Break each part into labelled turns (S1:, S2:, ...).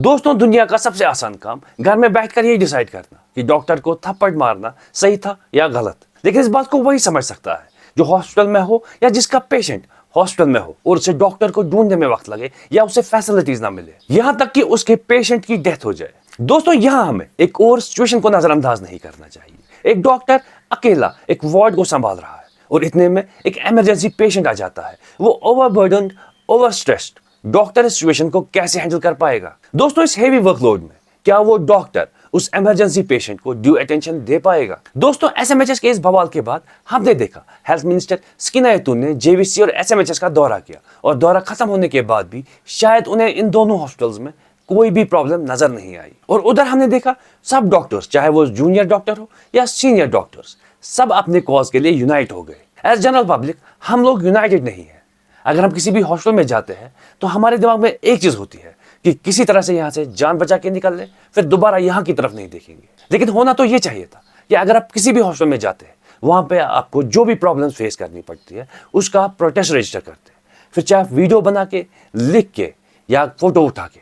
S1: दोस्तों, दुनिया का सबसे आसान काम घर में बैठकर यही डिसाइड करना कि डॉक्टर को थप्पड़ मारना सही था या गलत। लेकिन इस बात को वही समझ सकता है जो हॉस्पिटल में हो या जिसका पेशेंट हॉस्पिटल में हो और उसे डॉक्टर को ढूंढने में वक्त लगे या उसे फैसिलिटीज ना मिले, यहाँ तक कि उसके पेशेंट की डेथ हो जाए। दोस्तों, यहाँ हमें एक और सिचुएशन को नजरअंदाज नहीं करना चाहिए। एक डॉक्टर अकेला एक वार्ड को संभाल रहा है और इतने में एक इमरजेंसी पेशेंट आ जाता है। वो ओवरबर्डन्ड, ओवर स्ट्रेस्ड, डॉक्टर इस सिचुएशन को कैसे हैंडल कर पाएगा? दोस्तों, इस हेवी वर्कलोड में क्या वो डॉक्टर उस इमरजेंसी पेशेंट को ड्यू अटेंशन दे पाएगा? दोस्तों, एसएमएचएस के इस बवाल के बाद हमने देखा हेल्थ मिनिस्टर सकीना यतून ने जेवीसी और एसएमएचएस का दौरा किया और दौरा खत्म होने के बाद भी शायद उन्हें इन दोनों हॉस्पिटल्स में कोई भी प्रॉब्लम नजर नहीं आई। और उधर हमने देखा सब डॉक्टर्स, चाहे वो जूनियर डॉक्टर हो या सीनियर डॉक्टर्स, सब अपने कॉज के लिए यूनाइट हो गए। एज जनरल पब्लिक हम लोग यूनाइटेड नहीं है। अगर हम किसी भी हॉस्पिटल में जाते हैं तो हमारे दिमाग में एक चीज होती है कि किसी तरह से यहाँ से जान बचा के निकल ले, फिर दोबारा यहाँ की तरफ नहीं देखेंगे। लेकिन होना तो ये चाहिए था कि अगर आप किसी भी हॉस्पिटल में जाते हैं, वहां पे आपको जो भी प्रॉब्लम फेस करनी पड़ती है उसका आप प्रोटेस्ट रजिस्टर करते हैं। फिर चाहे आप वीडियो बना के, लिख के या फोटो उठा के,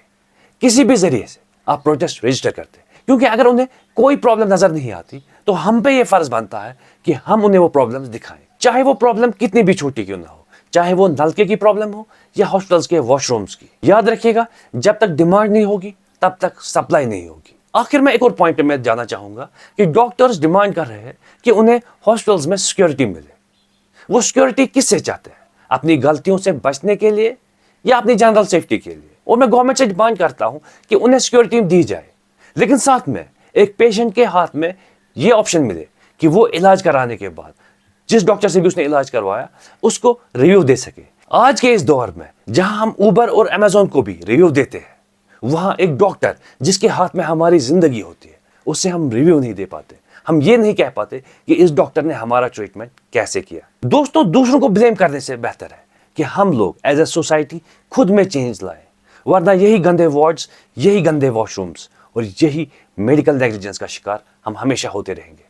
S1: किसी भी जरिए से आप प्रोटेस्ट रजिस्टर करते हैं। क्योंकि अगर उन्हें कोई प्रॉब्लम नजर नहीं आती तो हम पे ये फर्ज बनता है कि हम उन्हें वो प्रॉब्लम्स दिखाएं, चाहे वो प्रॉब्लम कितनी भी छोटी क्यों ना हो, चाहे वो नलके की प्रॉब्लम हो या हॉस्पिटल्स के वॉशरूम्स की। याद रखिएगा, जब तक डिमांड नहीं होगी तब तक सप्लाई नहीं होगी। आखिर में एक और पॉइंट पे मैं जाना चाहूंगा कि डॉक्टर्स डिमांड कर रहे हैं कि उन्हें हॉस्पिटल्स में सिक्योरिटी मिले। वो सिक्योरिटी किससे चाहते हैं? अपनी गलतियों से बचने के लिए या अपनी जनरल सेफ्टी के लिए? और मैं गवर्नमेंट से डिमांड करता हूं कि उन्हें सिक्योरिटी दी जाए, लेकिन साथ में एक पेशेंट के हाथ में ये ऑप्शन मिले कि वो इलाज कराने के बाद जिस डॉक्टर से भी उसने इलाज करवाया उसको रिव्यू दे सके। आज के इस दौर में जहां हम उबर और अमेज़न को भी रिव्यू देते हैं, वहां एक डॉक्टर जिसके हाथ में हमारी जिंदगी होती है उससे हम रिव्यू नहीं दे पाते। हम ये नहीं कह पाते कि इस डॉक्टर ने हमारा ट्रीटमेंट कैसे किया। दोस्तों, दूसरों को ब्लेम करने से बेहतर है कि हम लोग एज ए सोसाइटी खुद में चेंज लाए, वरना यही गंदे वार्ड्स, यही गंदे वॉशरूम्स और यही मेडिकल नेग्लिजेंस का शिकार हम हमेशा होते रहेंगे।